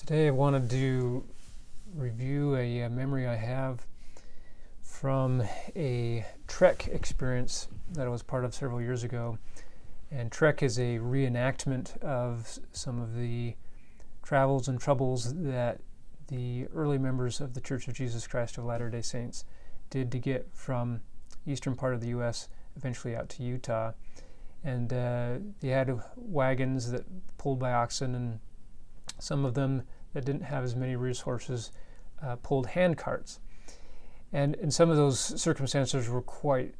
Today I wanted to review a memory I have from a Trek experience that I was part of several years ago. And Trek is a reenactment of some of the travels and troubles that the early members of the Church of Jesus Christ of Latter-day Saints did to get from eastern part of the U.S. eventually out to Utah. And they had wagons that pulled by oxen, and some of them that didn't have as many resources pulled handcarts. And some of those circumstances were quite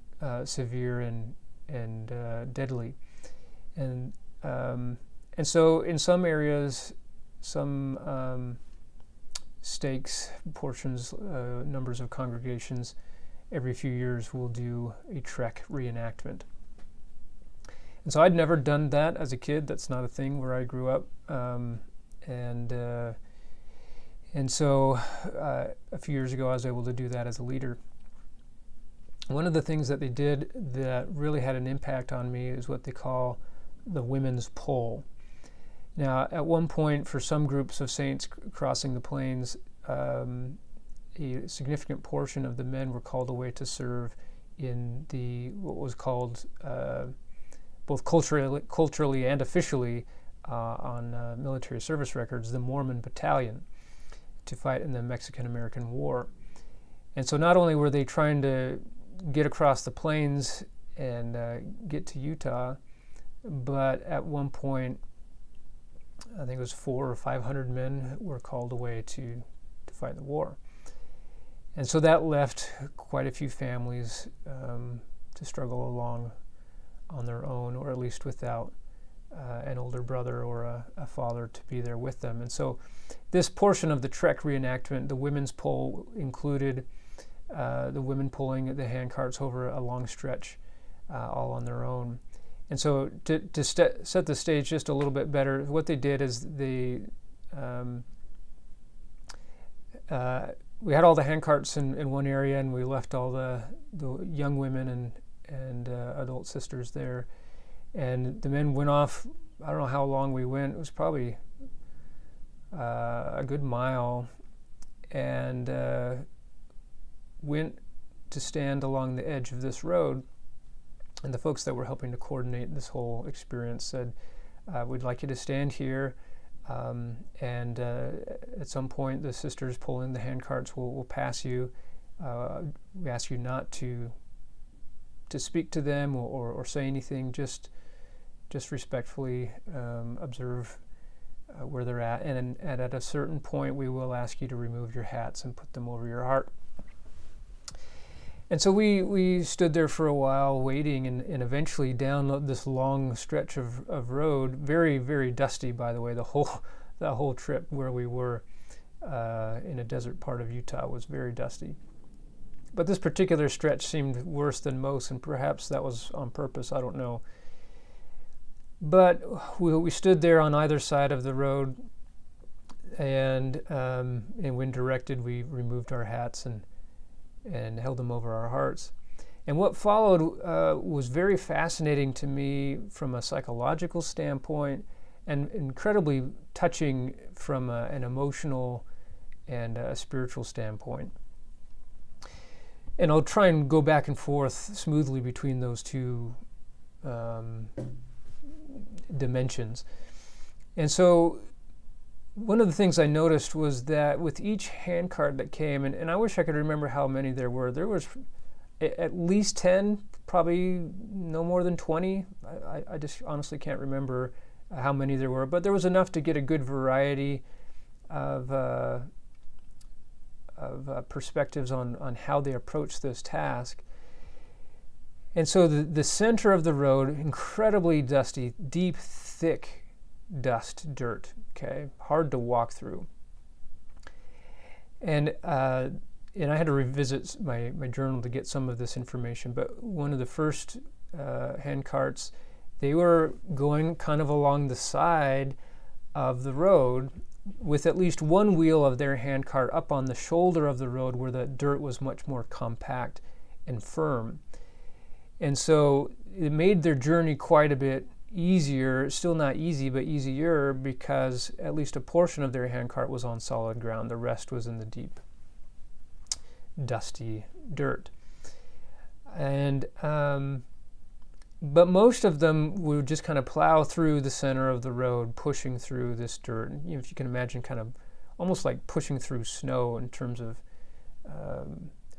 severe and deadly. And so in some areas, some stakes, portions, numbers of congregations, every few years will do a Trek reenactment. And so I'd never done that as a kid. That's not a thing where I grew up. And so a few years ago I was able to do that as a leader. One of the things that they did that really had an impact on me is what they call the women's pole. Now, at one point, for some groups of saints crossing the plains, a significant portion of the men were called away to serve in what was called both culturally and officially on military service records, the Mormon Battalion, to fight in the Mexican-American War. And so not only were they trying to get across the plains and get to Utah, but at one point, I think it was 400 or 500 men were called away to fight in the war. And so that left quite a few families to struggle along on their own, or at least without an older brother or a father to be there with them. And so this portion of the Trek reenactment, the women's pole, included the women pulling the handcarts over a long stretch, all on their own. And so to set the stage just a little bit better, what they did is we had all the handcarts in one area, and we left all the young women and adult sisters there. And the men went off. I don't know how long we went. It was probably a good mile, and went to stand along the edge of this road. And the folks that were helping to coordinate this whole experience said, we'd like you to stand here, and at some point the sisters pulling the handcarts will pass you. We ask you not to speak to them or say anything, just respectfully observe where they're at, and at a certain point we will ask you to remove your hats and put them over your heart. And so we stood there for a while waiting, and eventually down this long stretch of road, very, very dusty, by the way. The whole trip where we were in a desert part of Utah was very dusty. But this particular stretch seemed worse than most, and perhaps that was on purpose, I don't know. But we stood there on either side of the road, and when directed, we removed our hats and held them over our hearts. And what followed was very fascinating to me from a psychological standpoint, and incredibly touching from an emotional and a spiritual standpoint. And I'll try and go back and forth smoothly between those two dimensions. And so one of the things I noticed was that with each handcart that came, and I wish I could remember how many there was at least 10, probably no more than 20. I just honestly can't remember how many there were, but there was enough to get a good variety of perspectives on how they approach this task. And so the center of the road, incredibly dusty, deep, thick dust, dirt, okay, hard to walk through. And I had to revisit my journal to get some of this information, but one of the first handcarts, they were going kind of along the side of the road, with at least one wheel of their handcart up on the shoulder of the road where the dirt was much more compact and firm. And so it made their journey quite a bit easier, still not easy, but easier, because at least a portion of their handcart was on solid ground. The rest was in the deep, dusty dirt. And but most of them would just kind of plow through the center of the road, pushing through this dirt. If you can imagine, kind of almost like pushing through snow in terms of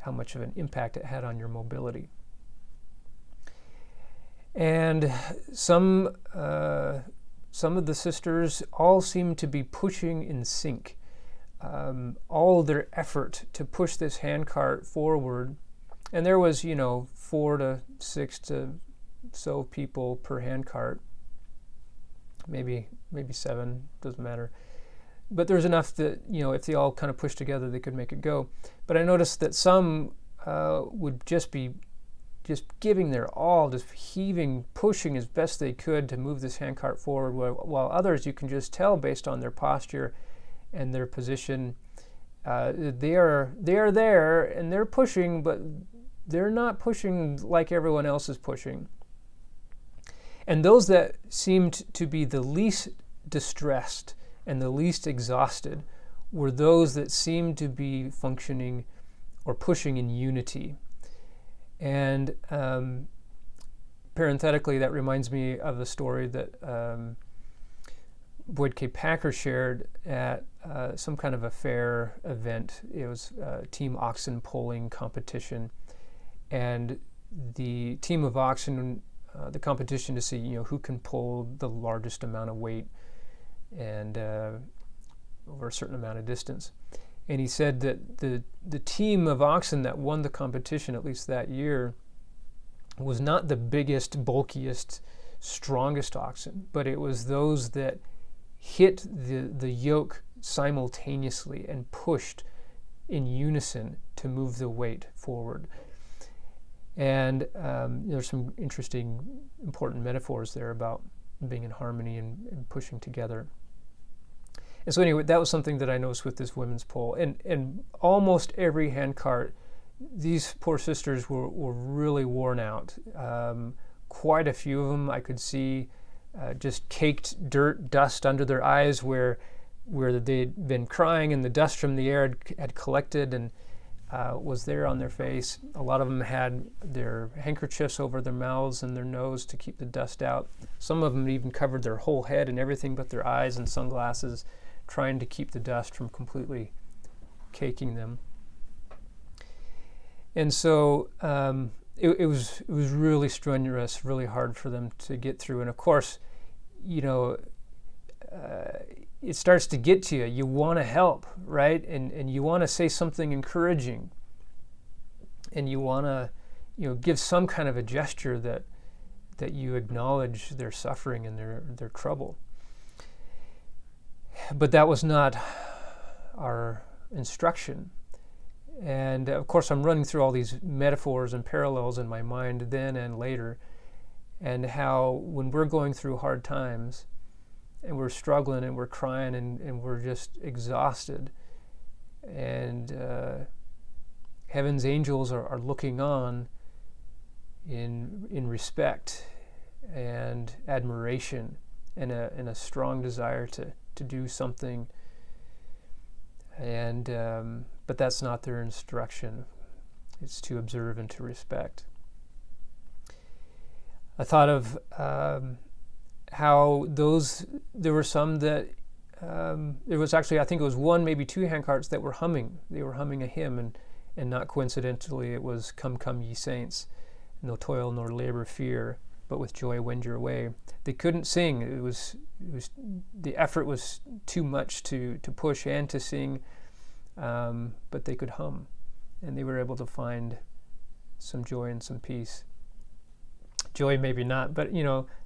how much of an impact it had on your mobility. And some of the sisters all seemed to be pushing in sync. All their effort to push this handcart forward, and there was 4 to 6 to so people per handcart, maybe 7, doesn't matter. But there's enough that, if they all kind of pushed together, they could make it go. But I noticed that some would just be giving their all, just heaving, pushing as best they could to move this handcart forward, while others, you can just tell based on their posture and their position, they are there and they're pushing, but they're not pushing like everyone else is pushing. And those that seemed to be the least distressed and the least exhausted were those that seemed to be functioning or pushing in unity. And parenthetically, that reminds me of the story that Boyd K. Packer shared at some kind of a fair event. It was a team oxen pulling competition, and the team of oxen, the competition to see who can pull the largest amount of weight and over a certain amount of distance. And he said that the team of oxen that won the competition, at least that year, was not the biggest, bulkiest, strongest oxen, but it was those that hit the yoke simultaneously and pushed in unison to move the weight forward. And there's some interesting, important metaphors there about being in harmony and pushing together. And so anyway, that was something that I noticed with this women's pole. And almost every handcart, these poor sisters were really worn out. Quite a few of them I could see just caked dirt, dust under their eyes where they'd been crying and the dust from the air had collected and was there on their face. A lot of them had their handkerchiefs over their mouths and their nose to keep the dust out. Some of them even covered their whole head and everything but their eyes and sunglasses, trying to keep the dust from completely caking them. And so it was really strenuous, really hard for them to get through. And of course, it starts to get to you. You want to help, right? And you want to say something encouraging. And you want to, give some kind of a gesture that you acknowledge their suffering and their trouble. But that was not our instruction. And of course, I'm running through all these metaphors and parallels in my mind then and later, and how when we're going through hard times and we're struggling and we're crying and we're just exhausted, and heaven's angels are looking on in respect and admiration and a strong desire to do something, and but that's not their instruction. It's to observe and to respect. I thought of how there were some that there was actually, I think it was one, maybe two handcarts that were humming. They were humming a hymn, and not coincidentally, it was "Come, come, ye saints, no toil nor labor fear, but with joy wend your way." They couldn't sing. It was the effort was too much to push and to sing, but they could hum, and they were able to find some joy and some peace. Joy maybe not, but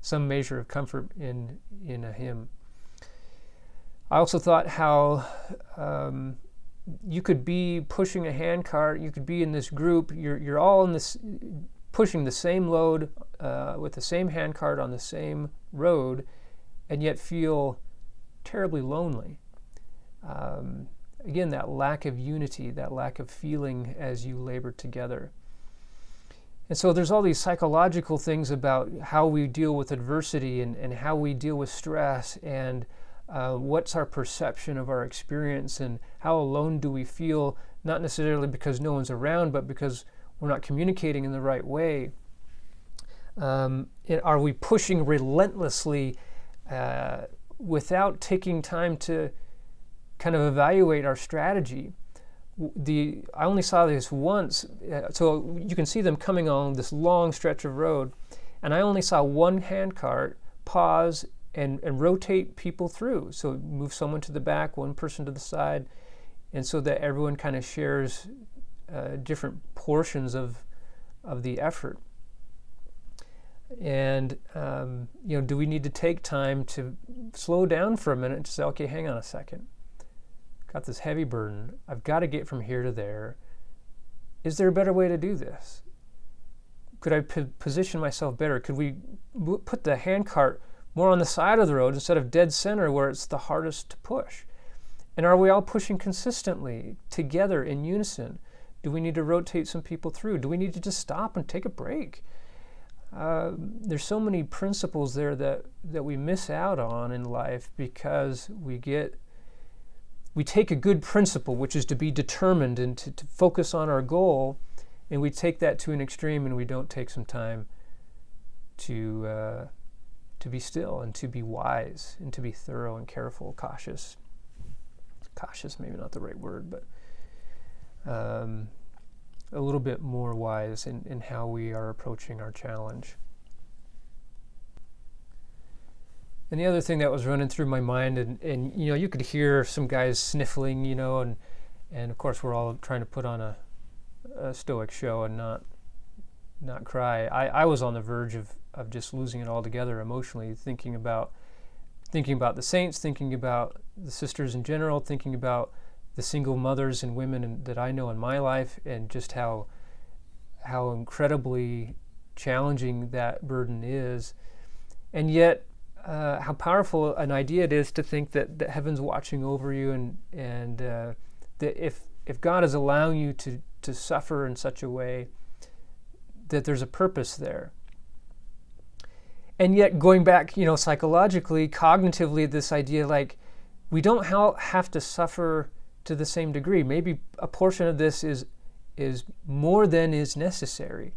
some measure of comfort in a hymn. I also thought how you could be pushing a handcart, you could be in this group, you're all in this, pushing the same load with the same handcart on the same road, and yet feel terribly lonely. Again, that lack of unity, that lack of feeling as you labor together. And so there's all these psychological things about how we deal with adversity and how we deal with stress and what's our perception of our experience and how alone do we feel, not necessarily because no one's around, but because we're not communicating in the right way. Are we pushing relentlessly without taking time to kind of evaluate our strategy? I only saw this once, so you can see them coming on this long stretch of road, and I only saw one handcart pause and rotate people through. So move someone to the back, one person to the side, and so that everyone kind of shares different portions of the effort. And do we need to take time to slow down for a minute and say, okay, hang on a second. Got this heavy burden. I've got to get from here to there. Is there a better way to do this? Could I position myself better? Could we put the handcart more on the side of the road instead of dead center where it's the hardest to push? And are we all pushing consistently together in unison? Do we need to rotate some people through? Do we need to just stop and take a break? There's so many principles there that we miss out on in life because we take a good principle, which is to be determined and to focus on our goal, and we take that to an extreme and we don't take some time to be still and to be wise and to be thorough and careful, cautious. Cautious, maybe not the right word, but a little bit more wise in how we are approaching our challenge. And the other thing that was running through my mind, and you could hear some guys sniffling, and of course we're all trying to put on a stoic show and not cry. I was on the verge of just losing it altogether emotionally, thinking about the saints, thinking about the sisters in general, thinking about the single mothers and women that I know in my life, and just how incredibly challenging that burden is, and yet how powerful an idea it is to think that heaven's watching over you, and that if God is allowing you to suffer in such a way, that there's a purpose there. And yet going back, psychologically, cognitively, this idea like we don't have to suffer to the same degree. Maybe a portion of this is more than is necessary.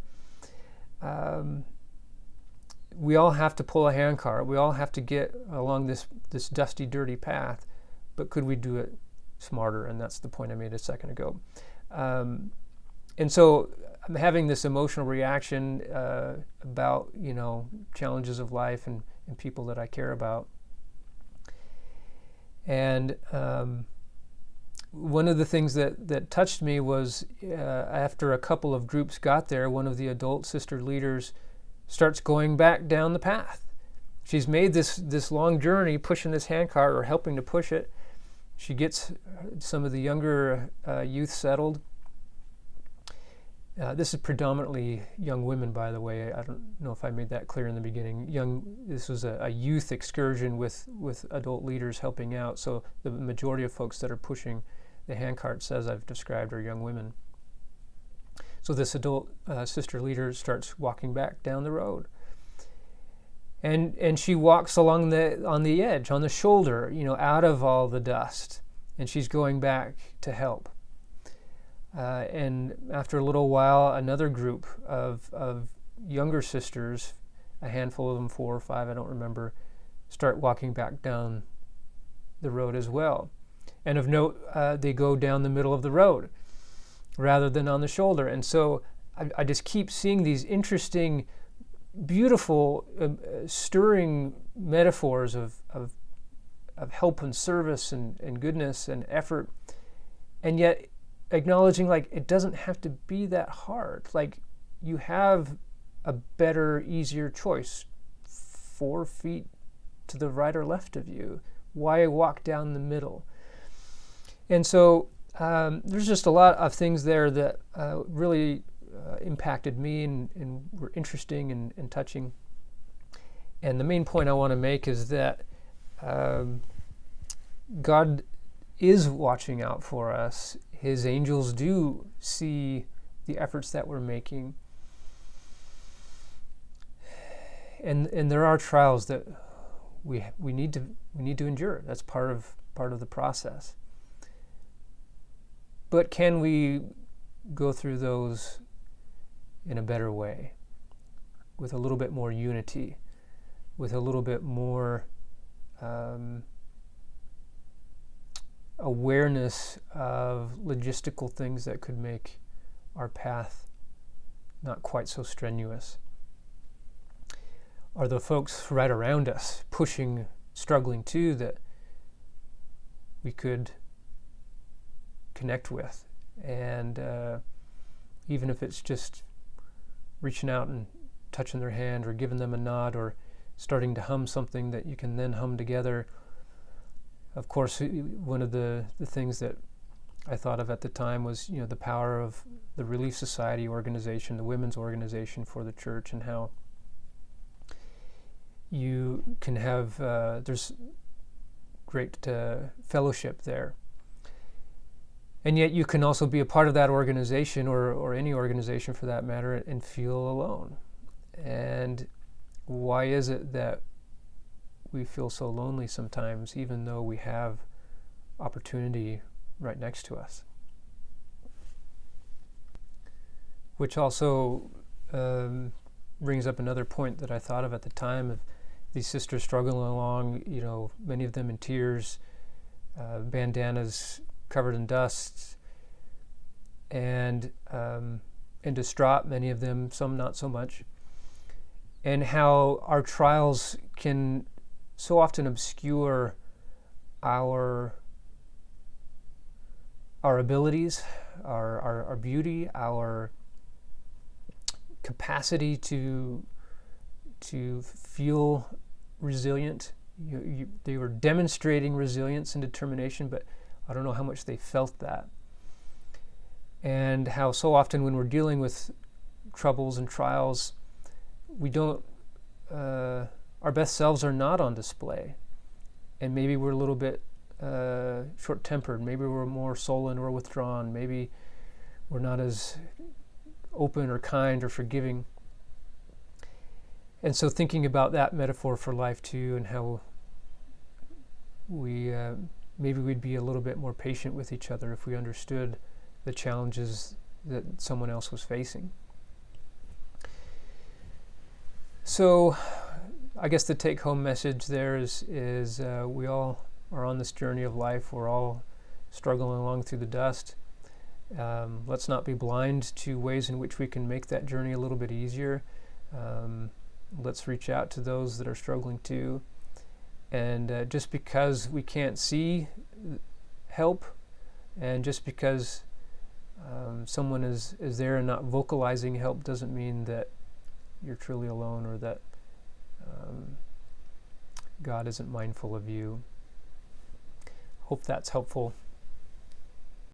We all have to pull a handcart. We all have to get along this dusty, dirty path, but could we do it smarter? And that's the point I made a second ago. And so I'm having this emotional reaction about challenges of life and people that I care about. And one of the things that touched me was after a couple of groups got there, one of the adult sister leaders starts going back down the path. She's made this long journey pushing this handcart or helping to push it. She gets some of the younger youth settled. This is predominantly young women, by the way. I don't know if I made that clear in the beginning. This was a youth excursion with adult leaders helping out. So the majority of folks that are pushing the handcarts, as I've described, are young women. So this adult sister leader starts walking back down the road, and she walks along on the edge, on the shoulder, out of all the dust, and she's going back to help. And after a little while, another group of younger sisters, a handful of them, 4 or 5, I don't remember, start walking back down the road as well. And of note, they go down the middle of the road rather than on the shoulder. And so I just keep seeing these interesting, beautiful, stirring metaphors of help and service and goodness and effort, and yet acknowledging like it doesn't have to be that hard. Like you have a better, easier choice 4 feet to the right or left of you. Why walk down the middle? And so there's just a lot of things there that really impacted me and were interesting and touching. And the main point I want to make is that God is watching out for us. His angels do see the efforts that we're making. And there are trials that we need to endure. That's part of the process. But can we go through those in a better way, with a little bit more unity, with a little bit more awareness of logistical things that could make our path not quite so strenuous? Are the folks right around us pushing, struggling too, that we could connect with? And even if it's just reaching out and touching their hand, or giving them a nod, or starting to hum something that you can then hum together. Of course, one of the things that I thought of at the time was, the power of the Relief Society organization, the women's organization for the church, and how you can have, there's great fellowship there. And yet you can also be a part of that organization, or any organization for that matter, and feel alone. And why is it that we feel so lonely sometimes, even though we have opportunity right next to us? Which also brings up another point that I thought of at the time, of these sisters struggling along, many of them in tears, bandanas covered in dust, and distraught, many of them, some not so much. And how our trials can so often obscure our abilities, our beauty, our capacity to feel resilient. They were demonstrating resilience and determination, but I don't know how much they felt that. And how so often when we're dealing with troubles and trials, we don't, our best selves are not on display. And maybe we're a little bit short-tempered. Maybe we're more sullen or withdrawn. Maybe we're not as open or kind or forgiving. And so thinking about that metaphor for life too, and how we maybe we'd be a little bit more patient with each other if we understood the challenges that someone else was facing. So I guess the take-home message there is we all are on this journey of life. We're all struggling along through the dust. Let's not be blind to ways in which we can make that journey a little bit easier. Let's reach out to those that are struggling too. And just because we can't see help, and just because someone is there and not vocalizing help, doesn't mean that you're truly alone, or that God isn't mindful of you. Hope that's helpful.